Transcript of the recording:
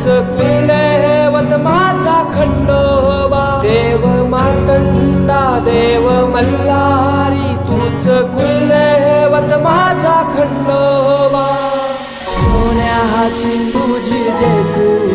कुलदैवत माझा खंडोबा. देव मार्तंडा देव मल्हारी तूच कुलदैवत माझा खंडोबा. सोन्याची तुझी जेजू